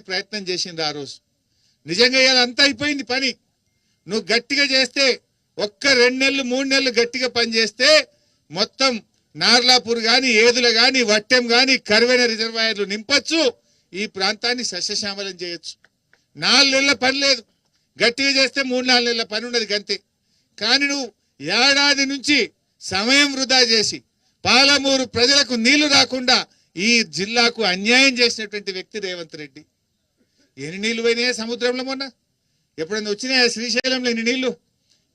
ప్రయత్నం చేసింది ఆ రోజు. నిజంగా ఇలా అంతా అయిపోయింది పని. నువ్వు గట్టిగా చేస్తే ఒక్క 2 నెలలు 3 నెలలు గట్టిగా పని చేస్తే మొత్తం నార్లాపూర్ గాని, ఏదుల గాని, వట్టెం గాని, కరువైన రిజర్వాయర్లు నింపొచ్చు. ఈ ప్రాంతాన్ని సస్యశ్యామలం చేయొచ్చు. 4 నెలల పని లేదు. గట్టిగా చేస్తే 3-4 నెలల పని ఉన్నది గంతే. కానీ నువ్వు ఏడాది నుంచి సమయం వృధా చేసి పాలమూరు ప్రజలకు నీళ్లు రాకుండా ఈ జిల్లాకు అన్యాయం చేసినటువంటి వ్యక్తి రేవంత్ రెడ్డి. ఎన్ని నీళ్లు పోయినాయా సముద్రంలో? మొన్న ఎప్పుడైనా వచ్చినాయా శ్రీశైలంలో ఎన్ని నీళ్లు?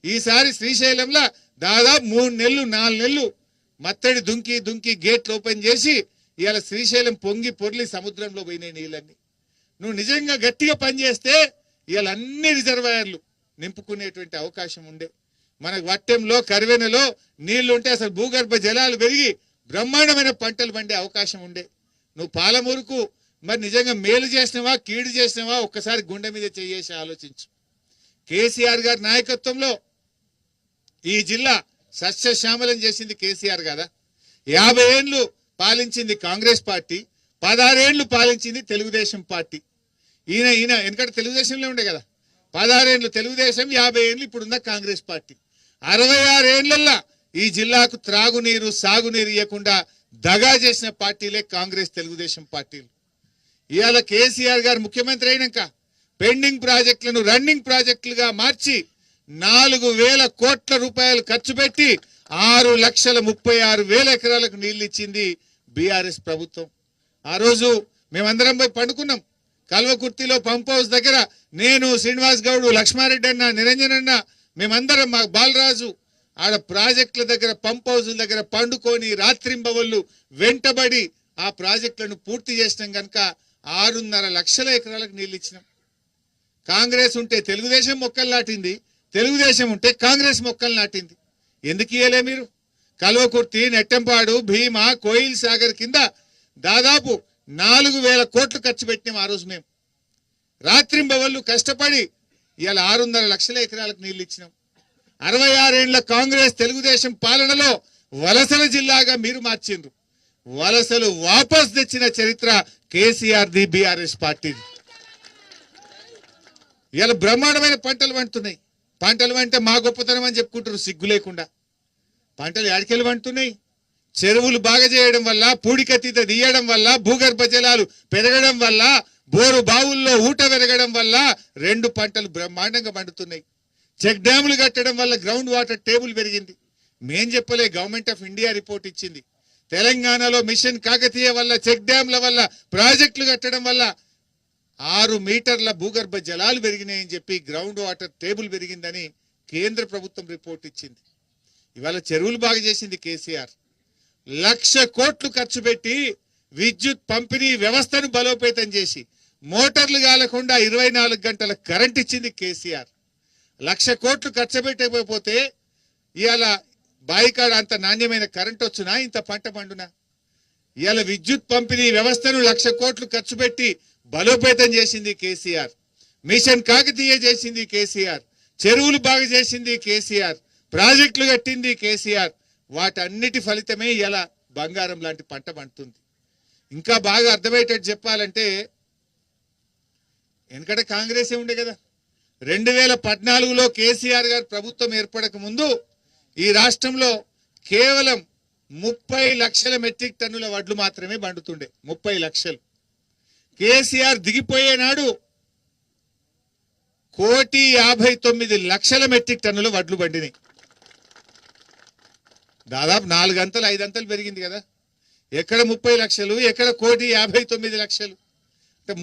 ఈసారి శ్రీశైలంలో దాదాపు 3 నెలలు 4 నెలలు మత్తడి దుంకి దుంకి గేట్లు ఓపెన్ చేసి ఇవాళ శ్రీశైలం పొంగి పొర్లి సముద్రంలో పోయినాయి నీళ్ళన్నీ. నువ్వు నిజంగా గట్టిగా పనిచేస్తే ఇవాళ అన్ని రిజర్వాయర్లు నింపుకునేటువంటి అవకాశం ఉండే. మనకు వట్టెంలో కరువెనలో నీళ్లు ఉంటే అసలు భూగర్భ జలాలు పెరిగి బ్రహ్మాండమైన పంటలు పండే అవకాశం ఉండే. నువ్వు పాలమూరుకు మరి నిజంగా మేలు చేసినవా కీడు చేసినవా ఒక్కసారి గుండె మీద చేసి ఆలోచించు. కేసీఆర్ గారి నాయకత్వంలో ఈ జిల్లా సస్యశ్యామలం చేసింది కేసీఆర్ కదా. 50 ఏళ్లు పాలించింది కాంగ్రెస్ పార్టీ, 16 ఏళ్లు పాలించింది తెలుగుదేశం పార్టీ. ఈయన ఎందుకంటే తెలుగుదేశంలో ఉండే కదా. 16 ఏళ్లు తెలుగుదేశం, 50 ఏళ్లు ఇప్పుడున్న కాంగ్రెస్ పార్టీ. 66 ఏళ్లల్లా ఈ జిల్లాకు త్రాగునీరు సాగునీరు ఇవ్వకుండా దగా చేసిన పార్టీలే కాంగ్రెస్ తెలుగుదేశం పార్టీలు. ఇవాళ కేసీఆర్ గారు ముఖ్యమంత్రి అయినాక పెండింగ్ ప్రాజెక్టులను రన్నింగ్ ప్రాజెక్టులుగా మార్చి 4,000 కోట్ల రూపాయలు ఖర్చు పెట్టి 6,36,000 ఎకరాలకు నీళ్లు ఇచ్చింది బీఆర్ఎస్ ప్రభుత్వం. ఆ రోజు మేమందరం పోయి పండుకున్నాం కల్వకుర్తిలో పంప్ హౌస్ దగ్గర. నేను, శ్రీనివాస్ గౌడ్, లక్ష్మారెడ్డి అన్న, నిరంజన్ అన్న, మేమందరం, మా బాలరాజు ఆడ ప్రాజెక్టుల దగ్గర పంప్ హౌస్ దగ్గర పండుకొని రాత్రింబవళ్ళు వెంటబడి ఆ ప్రాజెక్టులను పూర్తి చేసినాం కనుక 6.5 లక్షల ఎకరాలకు నీళ్ళు ఇచ్చినాం. కాంగ్రెస్ ఉంటే తెలుగుదేశం మొక్కలు నాటింది, తెలుగుదేశం ఉంటే కాంగ్రెస్ మొక్కలు నాటింది. ఎందుకు ఇయ్యలే మీరు? కల్వకుర్తి, నెట్టంపాడు, భీమా, కోయిల్ సాగర్ కింద దాదాపు 4,000 కోట్లు ఖర్చు పెట్టినాం ఆ రోజు. మేము రాత్రింబవళ్ళు కష్టపడి ఇవాళ 6.5 లక్షల ఎకరాలకు నీళ్ళు ఇచ్చినాం. 66 ఏళ్ల కాంగ్రెస్ తెలుగుదేశం పాలనలో వలసల జిల్లాగా మీరు మార్చిండ్రు. వలసలు వాపస్ తెచ్చిన చరిత్ర కేసీఆర్ ది, బీఆర్ఎస్ పార్టీది. ఇవాళ బ్రహ్మాండమైన పంటలు పండుతున్నాయి. పంటలు అంటే మా గొప్పతనం అని చెప్పుకుంటారు సిగ్గు లేకుండా. పంటలు ఏడికెళ్ళి పండుతున్నాయి? చెరువులు బాగా చేయడం వల్ల, పూడికతీత తీయడం వల్ల, భూగర్భ జలాలు పెరగడం వల్ల, బోరు బావుల్లో ఊట పెరగడం వల్ల 2 పంటలు బ్రహ్మాండంగా పండుతున్నాయి. చెక్ డ్యాములు కట్టడం వల్ల గ్రౌండ్ వాటర్ టేబుల్ పెరిగింది. మేం చెప్పలే, గవర్నమెంట్ ఆఫ్ ఇండియా రిపోర్ట్ ఇచ్చింది. తెలంగాణలో మిషన్ కాకతీయ వల్ల, చెక్ డ్యామ్ల వల్ల, ప్రాజెక్టులు కట్టడం వల్ల 6 మీటర్ల భూగర్భ జలాలు పెరిగినాయని చెప్పి గ్రౌండ్ వాటర్ టేబుల్ పెరిగిందని కేంద్ర ప్రభుత్వం రిపోర్ట్ ఇచ్చింది. ఇవాళ చెరువులు బాగా చేసింది కేసీఆర్. 1,00,000 కోట్లు ఖర్చు పెట్టి విద్యుత్ పంపిణీ వ్యవస్థను బలోపేతం చేసి మోటార్లు కాలకుండా 24 గంటల కరెంట్ ఇచ్చింది కేసీఆర్. 1,00,000 కోట్లు ఖర్చు పెట్టకపోతే ఇవాళ బాయికాడ అంత నాణ్యమైన కరెంట్ వచ్చునా? ఇంత పంట పండునా? ఇవాళ విద్యుత్ పంపిణీ వ్యవస్థను 1,00,000 కోట్లు ఖర్చు పెట్టి బలోపేతం చేసింది కేసీఆర్. మిషన్ కాకతీయ చేసింది కేసీఆర్. చెరువులు బాగా చేసింది కేసీఆర్. ప్రాజెక్టులు కట్టింది కేసీఆర్. వాటన్నిటి ఫలితమే ఇలా బంగారం లాంటి పంట పండుతుంది. ఇంకా బాగా అర్థమయ్యేటట్టు చెప్పాలంటే ఎందుకంటే కాంగ్రెసే ఉండే కదా. 2014లో కేసీఆర్ గారు ప్రభుత్వం ఏర్పడక ముందు ఈ రాష్ట్రంలో కేవలం 30 లక్షల మెట్రిక్ టన్నుల వడ్లు మాత్రమే పండుతుండే. 30 లక్షలు. కేసీఆర్ దిగిపోయే నాడు 1,59,00,000 మెట్రిక్ టన్నుల వడ్లు పండినాయి. దాదాపు 4 అంతలు 5 అంతలు పెరిగింది కదా. ఎక్కడ 30 లక్షలు, ఎక్కడ 1,59,00,000? అంటే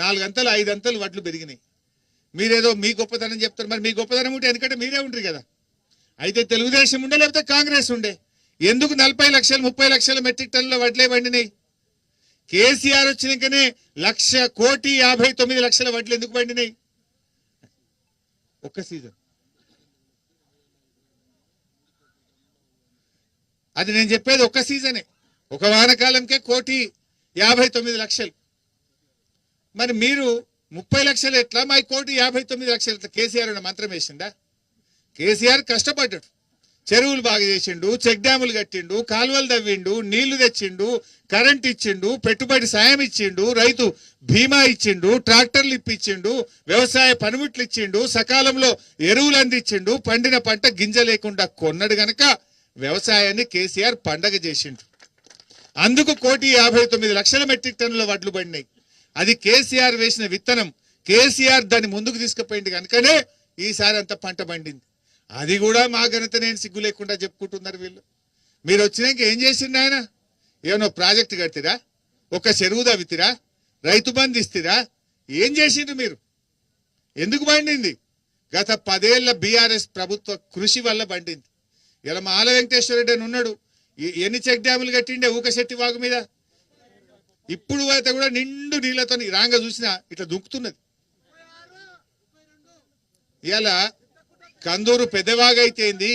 4 అంతలు 5 అంతలు వడ్లు పెరిగినాయి. మీరేదో మీ గొప్పతనం చెప్తారు. మరి మీ గొప్పతనం ఉంటే ఎందుకంటే మీరే ఉంటారు కదా. అయితే తెలుగుదేశం ఉండే లేకపోతే కాంగ్రెస్ ఉండే. ఎందుకు 40 లక్షలు 30 లక్షల మెట్రిక్ టన్నుల వడ్లే పండినాయి? కేసీఆర్ వచ్చినాకనే 1,59,00,000 వడ్లు ఎందుకు పండినాయి? ఒక్క సీజన్. అది నేను చెప్పేది ఒక్క సీజనే. ఒక వానకాలంకే 1,59,00,000. మరి మీరు 30 లక్షలు ఎట్లా, మా 1,59,00,000 ఎట్లా? కేసీఆర్ మంత్రం వేసిందా? కేసీఆర్ కష్టపడ్డాడు. చెరువులు బాగా చేసిండు, చెక్ డ్యాములు కట్టిండు, కాలువలు తవ్విండు, నీళ్లు తెచ్చిండు, కరెంట్ ఇచ్చిండు, పెట్టుబడి సాయం ఇచ్చిండు, రైతు బీమా ఇచ్చిండు, ట్రాక్టర్లు ఇప్పించిండు, వ్యవసాయ పనిముట్లు ఇచ్చిండు, సకాలంలో ఎరువులు అందించిండు, పండిన పంట గింజ లేకుండా కొన్నడు గనక వ్యవసాయాన్ని కేసీఆర్ పండగ చేసిండు. అందుకు 1,59,00,000 మెట్రిక్ టన్నుల వడ్లు పడినాయి. అది కేసీఆర్ వేసిన విత్తనం. కేసీఆర్ దాన్ని ముందుకు తీసుకుపోయింది కనుకనే ఈసారి అంత పంట పండింది. అది కూడా మా ఘనత నేను సిగ్గు లేకుండా చెప్పుకుంటున్నారు వీళ్ళు. మీరు వచ్చినాక ఏం చేసిండు ఆయన? ఏమో ప్రాజెక్టు కట్టిరా, ఒక చెరువు తవ్వితిరా, రైతు బంధు ఇస్తారా, ఏం చేసిండ్రు మీరు? ఎందుకు పండింది? గత 10 ఏళ్ల బీఆర్ఎస్ ప్రభుత్వ కృషి వల్ల పండింది. ఇలా మా ఆల వెంకటేశ్వర రెడ్డి అని ఉన్నాడు, ఎన్ని చెక్ డ్యాములు కట్టిండే ఊకశెట్టి వాగు మీద. ఇప్పుడు అయితే కూడా నిండు నీళ్లతో రాంగ చూసినా ఇట్లా దుంకుతున్నది. ఇలా కందూరు పెద్దవాగైతేంది,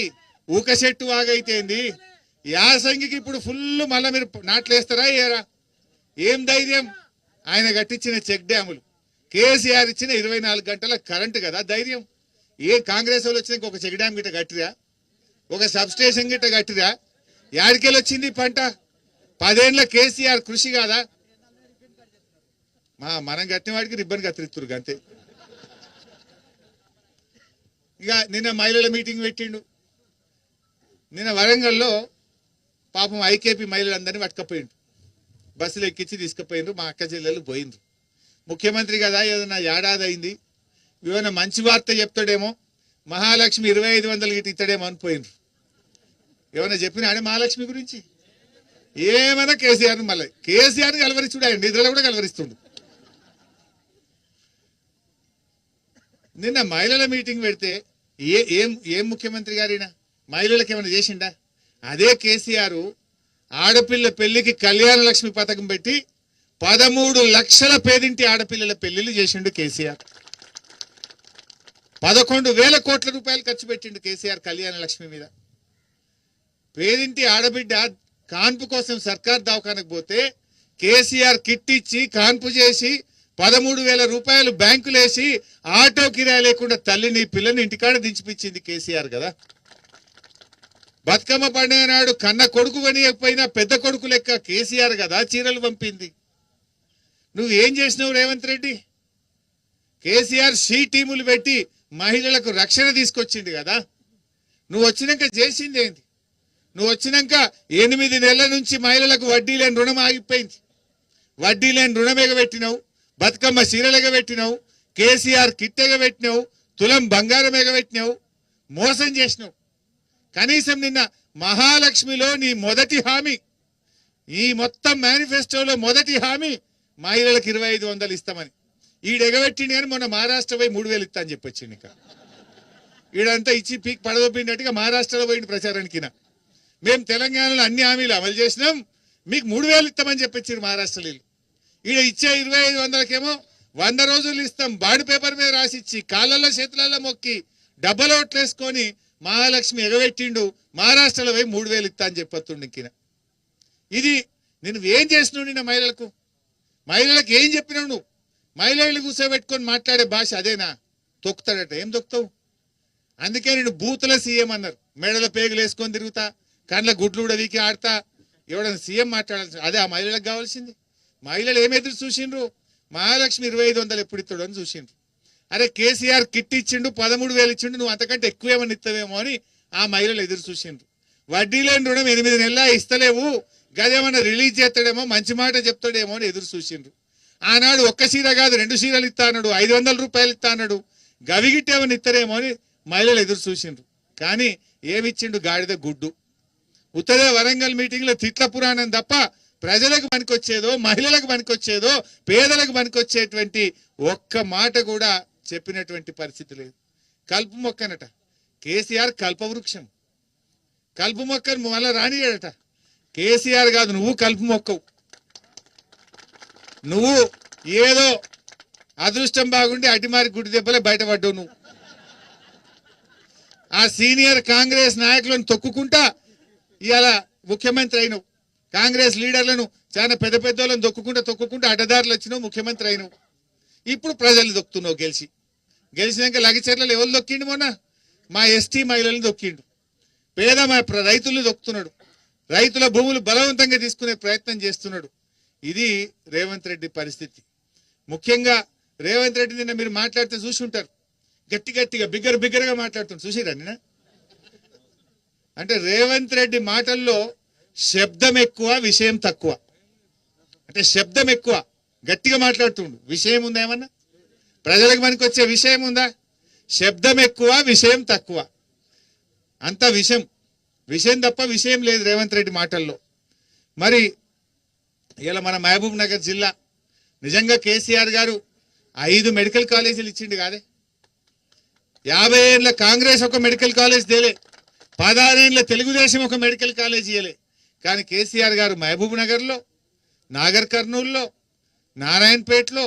ఊకశెట్టు వాగైతేంది, యాసంగికి ఇప్పుడు ఫుల్ మళ్ళీ మీరు నాట్లేస్తారా ఏరా? ఏం ధైర్యం? ఆయన కట్టించిన చెక్ డ్యాములు, కేసీఆర్ ఇచ్చిన 24 గంటల కరెంటు కదా ధైర్యం. ఏ కాంగ్రెస్ వాళ్ళు వచ్చినాక ఒక చెక్ డ్యామ్ గిట్ట కట్టిరా, ఒక సబ్ స్టేషన్ గిట్ట కట్టిరా? యాడికెళ్ళి వచ్చింది పంట? 10 ఏళ్ల కేసీఆర్ కృషి కాదా? మనం కట్టిన వాడికి రిబ్బన్ కత్తిరిస్తురు అంతే. ఇక నిన్న మహిళల మీటింగ్ పెట్టిండు. నిన్న వరంగల్లో పాపం ఐకేపీ మహిళలందరినీ పట్టుకపోయిండు, బస్సులు ఎక్కించి తీసుకుపోయిండ్రు. మా అక్క చెల్లెలు పోయిండ్రు. ముఖ్యమంత్రి కదా ఏదైనా ఏడాది అయింది, ఏమైనా మంచి వార్త చెప్తాడేమో, మహాలక్ష్మి 2500 గిట్ట ఇస్తాడేమో అని పోయిండ్రు. ఏమైనా చెప్పినా అని మహాలక్ష్మి గురించి ఏమైనా కేసీఆర్ని మళ్ళీ కేసీఆర్ని కలవరిస్తుడు, ఆయన నిధులు కూడా కలవరిస్తుండు. నిన్న మహిళల మీటింగ్ పెడితే ఏం ముఖ్యమంత్రి గారైనా మహిళలకు ఏమైనా చేసిండా? అదే కేసీఆర్ ఆడపిల్ల పెళ్లికి కళ్యాణ లక్ష్మి పథకం పెట్టి 13 లక్షల పేదింటి ఆడపిల్లల పెళ్లిళ్ళు చేసిండు కేసీఆర్. 11,000 కోట్ల రూపాయలు ఖర్చు పెట్టిండు కేసీఆర్ కళ్యాణ లక్ష్మి మీద. పేదింటి ఆడబిడ్డ కాన్పు కోసం సర్కార్ దవాఖానకు పోతే కేసీఆర్ కిట్ ఇచ్చి కాన్పు చేసి 13,000 రూపాయలు బ్యాంకులేసి ఆటో కిరాయి లేకుండా తల్లిని పిల్లని ఇంటికాడ దించిపించింది కేసీఆర్ కదా. బతుకమ్మ పండుగ నాడు కన్న కొడుకు కొనియకపోయినా పెద్ద కొడుకు లెక్క కేసీఆర్ కదా చీరలు పంపింది. నువ్వు ఏం చేసినావు రేవంత్ రెడ్డి? కేసీఆర్ షీ టీములు పెట్టి మహిళలకు రక్షణ తీసుకొచ్చింది కదా. నువ్వు వచ్చినాక చేసింది ఏంటి? నువ్వు వచ్చినాక 8 నెలల నుంచి మహిళలకు వడ్డీ లేని రుణం ఆగిపోయింది. వడ్డీ లేని రుణం ఎగబెట్టినావు, బతుకమ్మ చీరలు ఎగబెట్టినావు, కేసీఆర్ కిట్ ఎగబెట్టినావు, తులం బంగారం ఎగబెట్టినావు, మోసం చేసినావు. కనీసం నిన్న మహాలక్ష్మిలో నీ మొదటి హామీ, ఈ మొత్తం మేనిఫెస్టోలో మొదటి హామీ మహిళలకు 2,500 ఇస్తామని. ఈడెగబెట్టింది కానీ మొన్న మహారాష్ట్ర పోయి 3,000 ఇస్తా అని చెప్పొచ్చింది. ఇంకా ఈడంతా ఇచ్చి పీక్ పడదొప్పినట్టుగా మహారాష్ట్రలో పోయింది ప్రచారానికి. మేము తెలంగాణలో అన్ని హామీలు అమలు చేసినాం, మీకు 3,000 ఇస్తామని చెప్పొచ్చారు మహారాష్ట్రలో. ఈడ ఇచ్చే 2,500కేమో 100 రోజులు ఇస్తాం బాండ్ పేపర్ మీద రాసిచ్చి కాళ్ళల్లో చేతులలో మొక్కి డబ్బల ఓట్లేసుకొని మహాలక్ష్మి ఎగబెట్టిండు. మహారాష్ట్రలో పోయి 3,000 ఇస్తా అని చెప్పొస్తుండు. ఇంకిన ఇది నువ్వేం చేసినావు? నిన్న మహిళలకు ఏం చెప్పినావు నువ్వు? మహిళలు కూర్చోబెట్టుకొని మాట్లాడే భాష అదేనా? తొక్కుతాడట. ఏం తొక్కుతావు? అందుకే నేను బూతుల సీఎం అన్నారు. మెడల పేగులు వేసుకొని తిరుగుతా, కండ్ల గుడ్లు కూడా వీకి ఆడతా, ఎవడన్నా సీఎం మాట్లాడాల్సి అదే ఆ మహిళలకు కావాల్సింది. మహిళలు ఏం ఎదురు చూసిండ్రు? మహాలక్ష్మి 2,500 ఎప్పుడు ఇస్తాడు అని చూసిండ్రు. అరే కేసీఆర్ కిట్ ఇచ్చిండు, 13,000 ఇచ్చిండు, నువ్వు అంతకంటే ఎక్కువ ఏమని ఇస్తావేమో అని ఆ మహిళలు ఎదురు చూసిండ్రు. వడ్డీ లేని రుణం 8 నెలల ఇస్తలేవు, గదేమన్నా రిలీజ్ చేస్తాడేమో, మంచి మాట చెప్తాడేమో అని ఎదురు చూసిండ్రు. ఆనాడు ఒక్క చీర కాదు 2 చీరలు ఇస్తా అన్నాడు, 500 రూపాయలు ఇస్తా అన్నాడు, గవిగిట్టేమని ఇస్తారేమో అని మహిళలు ఎదురు చూసిండ్రు. కానీ ఏమిచ్చిండు? గాడిద గుడ్డు. ఉత్తరే వరంగల్ మీటింగ్ లో తిట్ల పురాణం తప్ప ప్రజలకు పనికొచ్చేదో, మహిళలకు పనికొచ్చేదో, పేదలకు పనికొచ్చేటువంటి ఒక్క మాట కూడా చెప్పినటువంటి పరిస్థితి లేదు. కలుపు మొక్కనట కేసీఆర్, కల్పవృక్షం. కలుపు మొక్కను మళ్ళా రానియడట. కేసీఆర్ కాదు, నువ్వు కలుపు మొక్కవు. నువ్వు ఏదో అదృష్టం బాగుండి అటిమారి గుడి దెబ్బలే బయటపడ్డావు. నువ్వు ఆ సీనియర్ కాంగ్రెస్ నాయకులను తొక్కుకుంటా ఇవాళ ముఖ్యమంత్రి అయినవు. కాంగ్రెస్ లీడర్లను చాలా పెద్ద పెద్దోళ్ళని తొక్కుకుంటా అడ్డదారులు వచ్చినావు, ముఖ్యమంత్రి అయినవు. ఇప్పుడు ప్రజలు దొక్కుతున్నావు. గెలిచినాక లగచర్లలో ఎవరు దొక్కిండు? మొన్న మా ఎస్టీ మహిళలను దొక్కిండు. రైతుల్ని దొక్కుతున్నాడు, రైతుల భూములు బలవంతంగా తీసుకునే ప్రయత్నం చేస్తున్నాడు. ఇది రేవంత్ రెడ్డి పరిస్థితి. ముఖ్యంగా రేవంత్ రెడ్డి నిన్న మీరు మాట్లాడితే చూసి ఉంటారు, గట్టి గట్టిగా బిగ్గరగా మాట్లాడుతున్నారు, చూసిరా నిన్న. అంటే రేవంత్ రెడ్డి మాటల్లో శబ్దం ఎక్కువ, విషయం తక్కువ. అంటే శబ్దం ఎక్కువ, గట్టిగా మాట్లాడుతుండు, విషయం ఉందా ఏమన్నా? ప్రజలకు మనకి వచ్చే విషయం ఉందా? శబ్దం ఎక్కువ, విషయం తక్కువ. అంత విషయం తప్ప విషయం లేదు రేవంత్ రెడ్డి మాటల్లో. మరి ఇలా మన మహబూబ్ నగర్ జిల్లా నిజంగా కేసీఆర్ గారు 5 మెడికల్ కాలేజీలు ఇచ్చిండు కాదే. 50 ఏళ్ళ కాంగ్రెస్ ఒక మెడికల్ కాలేజ్ తేలే, 16 ఏళ్ళ తెలుగుదేశం ఒక మెడికల్ కాలేజ్ ఇయ్యలే. కానీ కేసీఆర్ గారు మహబూబ్ నగర్లో, నాగర్ కర్నూల్లో, నారాయణపేటలో,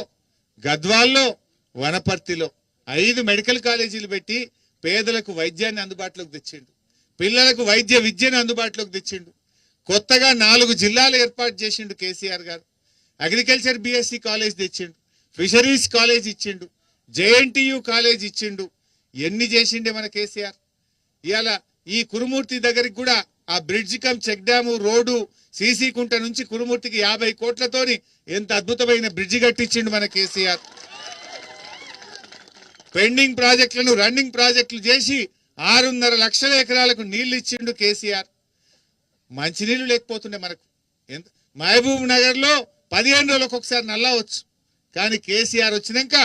గద్వాల్లో, వనపర్తిలో 5 మెడికల్ కాలేజీలు పెట్టి పేదలకు వైద్యాన్ని అందుబాటులోకి తెచ్చిండు, పిల్లలకు వైద్య విద్యను అందుబాటులోకి తెచ్చిండు. కొత్తగా 4 జిల్లాలు ఏర్పాటు చేసిండు కేసీఆర్ గారు. అగ్రికల్చర్ బిఎస్సి కాలేజ్ తెచ్చిండు, ఫిషరీస్ కాలేజ్ ఇచ్చిండు, జేఎన్టీయు కాలేజ్ ఇచ్చిండు. ఎన్ని చేసిండే మన కేసీఆర్. ఇవాళ ఈ కురుమూర్తి దగ్గరికి కూడా ఆ bridge cum check dam road CC కుంట నుంచి కురుమూర్తికి 50 కోట్లతోని ఎంత అద్భుతమైన బ్రిడ్జి కట్టించిండు మన కేసీఆర్. పెండింగ్ ప్రాజెక్టులను రన్నింగ్ ప్రాజెక్టులు చేసి 6.5 లక్షల ఎకరాలకు నీళ్లు ఇచ్చిండు కేసీఆర్. మంచినీళ్లు లేకపోతుండే మనకు. మహబూబ్ నగర్ లో 15 రోజులకు ఒకసారి నల్లా వచ్చు. కానీ కేసీఆర్ వచ్చినాక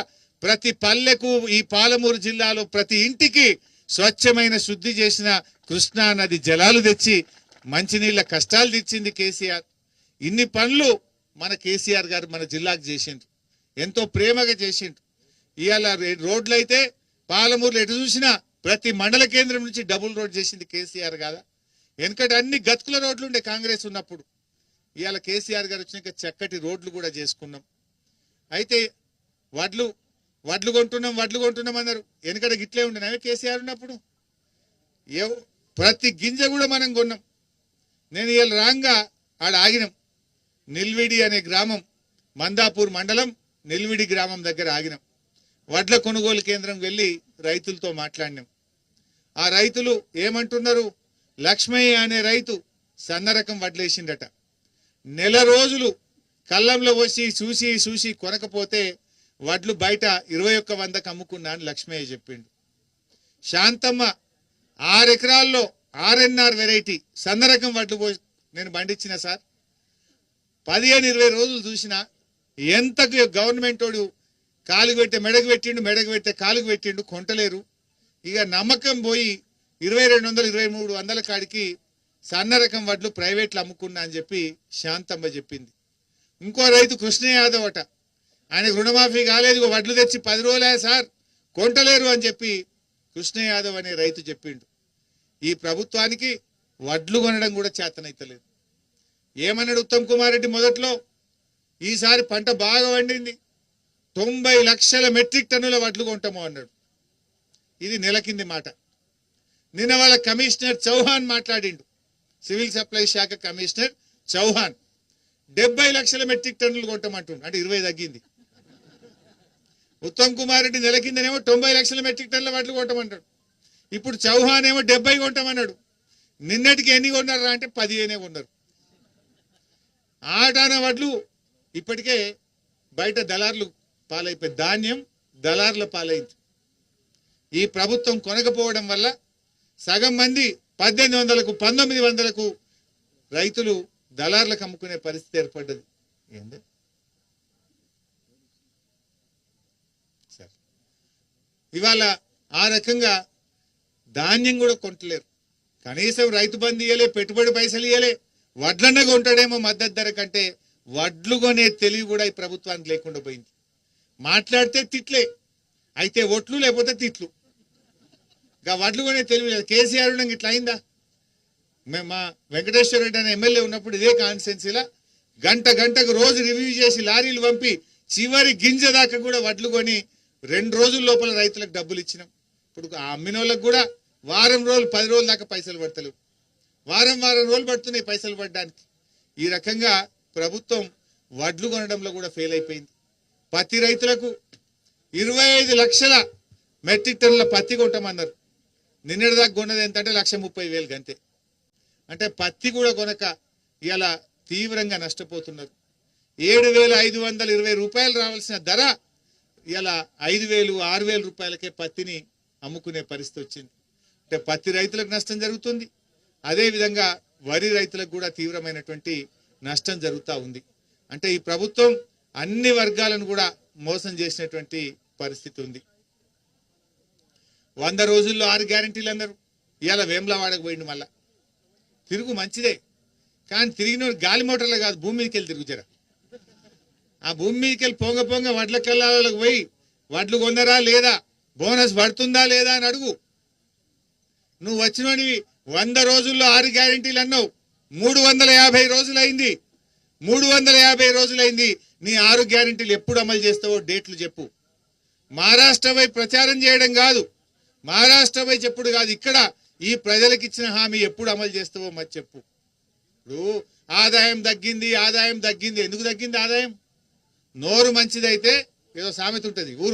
ప్రతి పల్లెకు, ఈ పాలమూరు జిల్లాలో ప్రతి ఇంటికి స్వచ్ఛమైన శుద్ధి చేసిన కృష్ణా నది జలాలు తెచ్చి మంచినీళ్ళ కష్టాలు తెచ్చింది కేసీఆర్. ఇన్ని పనులు మన కేసీఆర్ గారు మన జిల్లాకు చేసిండ్రు, ఎంతో ప్రేమగా చేసిండ్రు. ఇవాళ రోడ్లు అయితే పాలమూరులో ఎటు చూసినా ప్రతి మండల కేంద్రం నుంచి డబుల్ రోడ్ చేసింది కేసీఆర్ కాదా? వెనకటి అన్ని గతుకుల రోడ్లు ఉండే కాంగ్రెస్ ఉన్నప్పుడు. ఇవాళ కేసీఆర్ గారు వచ్చినాక చక్కటి రోడ్లు కూడా చేసుకున్నాం. అయితే వడ్లు కొంటున్నాం అన్నారు. వెనకట గిట్లే ఉండే కేసీఆర్ ఉన్నప్పుడు. ప్రతి గింజ కూడా మనం కొన్నాం. నేను ఇవాళ రాంగా ఆడ ఆగినాం. నిల్విడి అనే గ్రామం, మందాపూర్ మండలం నిల్విడి గ్రామం దగ్గర ఆగినాం. వడ్ల కొనుగోలు కేంద్రం వెళ్ళి రైతులతో మాట్లాడినాం. ఆ రైతులు ఏమంటున్నారు? లక్ష్మయ్య అనే రైతు సన్న రకం వడ్లేసిండట. నెల రోజులు కళ్ళంలో వచ్చి చూసి కొనకపోతే వడ్లు బయట 2100కు అమ్ముకున్నా అని లక్ష్మయ్య చెప్పిండు. శాంతమ్మ 6 ఎకరాల్లో RNR వెరైటీ సన్న రకం వడ్లు నేను పండించిన సార్, 15-20 రోజులు చూసినా ఎంతకు గవర్నమెంట్ వాడు కాలుగు పెట్టే మెడకు పెట్టితే కాలుగు పెట్టిండు, కొంటలేరు. ఇక నమ్మకం పోయి 2200, 2300 కాడికి సన్న రకం వడ్లు ప్రైవేట్లు అమ్ముకున్నా అని చెప్పి శాంతమ్మ చెప్పింది. ఇంకో రైతు కృష్ణ యాదవ్ అట, ఆయనకు రుణమాఫీ కాలేదు, వడ్లు తెచ్చి 10 రోజులే సార్, కొంటలేరు అని చెప్పి కృష్ణ యాదవ్ అనే రైతు చెప్పిండు. ఈ ప్రభుత్వానికి వడ్లు కొనడం కూడా చేతనైతలేదు. ఏమన్నాడు ఉత్తమ్ కుమార్ రెడ్డి మొదట్లో? ఈసారి పంట బాగా వండింది, 90 లక్షల మెట్రిక్ టన్నుల వడ్లు కొంటాము అన్నాడు. ఇది నెల కింది మాట. నిన్న వాళ్ళ కమిషనర్ చౌహాన్ మాట్లాడిండు, సివిల్ సప్లై శాఖ కమిషనర్ చౌహాన్ 70 లక్షల మెట్రిక్ టన్నులు కొంటామంటుండు. అంటే 20 తగ్గింది. ఉత్తమ్ కుమార్ రెడ్డి నెల కిందనేమో 90 లక్షల మెట్రిక్ టన్నుల వడ్లు కొంటామంటాడు. ఇప్పుడు చౌహాన్ ఏమో 70 కొంటామన్నాడు. నిన్నటికి ఎన్ని కొన్నారా అంటే 15 కొన్నారు. ఆటాన వడ్లు ఇప్పటికే బయట దళార్లు పాలైపోయి, ధాన్యం దళార్ల పాలైంది. ఈ ప్రభుత్వం కొనకపోవడం వల్ల సగం మంది 1800కు 1900కు రైతులు దళార్లకు అమ్ముకునే పరిస్థితి ఏర్పడ్డది. ఏంది సరే, ఇవాళ ఆ రకంగా ధాన్యం కూడా కొంటలేరు. కనీసం రైతు బంధు ఇయ్యలే, పెట్టుబడి పైసలు ఇయ్యలే. వడ్లన్న కొంటాడేమో మద్దతు ధర కంటే, వడ్లు కొనే తెలివి కూడా ఈ ప్రభుత్వానికి లేకుండా పోయింది. మాట్లాడితే తిట్లే, అయితే ఒట్లు లేకపోతే తిట్లు. ఇంకా వడ్లు కొనే తెలివి లేదు. కేసీఆర్ ఉండగా ఇట్లా అయిందా? మేము మా వెంకటేశ్వర రెడ్డి అనే ఎమ్మెల్యే ఉన్నప్పుడు ఇదే కాన్స్టిట్యున్సీలో గంటకు రోజు రివ్యూ చేసి లారీలు పంపి చివరి గింజ దాకా కూడా వడ్లు కొని 2 రోజుల లోపల రైతులకు డబ్బులు ఇచ్చినాం. ఇప్పుడు ఆ అమ్మిన వాళ్ళకు కూడా వారం రోజులు 10 రోజుల దాకా పైసలు పడతలేవు. వారం రోజులు పడుతున్నాయి పైసలు పడడానికి. ఈ రకంగా ప్రభుత్వం వడ్లు కొనడంలో కూడా ఫెయిల్ అయిపోయింది. పత్తి రైతులకు 25 లక్షల మెట్రిక్ టన్నుల పత్తి కొంటామన్నారు. నిన్నటిదాకా కొన్నది ఎంత అంటే 1,30,000 గంతే. అంటే పత్తి కూడా కొనక ఇలా తీవ్రంగా నష్టపోతున్నారు. 7,520 రూపాయలు రావాల్సిన ధర ఇలా 5,000 6,000 రూపాయలకే పత్తిని అమ్ముకునే పరిస్థితి వచ్చింది. అంటే పత్తి రైతులకు నష్టం జరుగుతుంది, అదేవిధంగా వరి రైతులకు కూడా తీవ్రమైనటువంటి నష్టం జరుగుతూ ఉంది. అంటే ఈ ప్రభుత్వం అన్ని వర్గాలను కూడా మోసం చేసినటువంటి పరిస్థితి ఉంది. 100 రోజుల్లో 6 గ్యారెంటీలు అన్నారు. ఇవాళ వేములవాడకు పోయిండు. మళ్ళా తిరుగు మంచిదే, కానీ తిరిగిన గాలి మోటార్లు కాదు, భూమి మీదకి వెళ్ళి తిరుగుతారా. ఆ భూమి మీదకి వెళ్ళి పొంగ పొంగ వడ్ల కల్లాలకు పోయి వడ్లు కొన్నరా లేదా, బోనస్ పడుతుందా లేదా అని అడుగు. నువ్వు వచ్చినోనివి 100 రోజుల్లో 6 గ్యారెంటీలు అన్నావు. 350 రోజులైంది. 350 రోజులైంది. నీ 6 గ్యారెంటీలు ఎప్పుడు అమలు చేస్తావో డేట్లు చెప్పు. మహారాష్ట్రపై ప్రచారం చేయడం కాదు, మహారాష్ట్రపై చెప్పుడు కాదు, ఇక్కడ ఈ ప్రజలకు ఇచ్చిన హామీ ఎప్పుడు అమలు చేస్తావో మరి చెప్పు. ఇప్పుడు ఆదాయం తగ్గింది, ఆదాయం తగ్గింది. ఎందుకు తగ్గింది ఆదాయం? నోరు మంచిదైతే ఏదో సామెత ఉంటుంది, ఊరు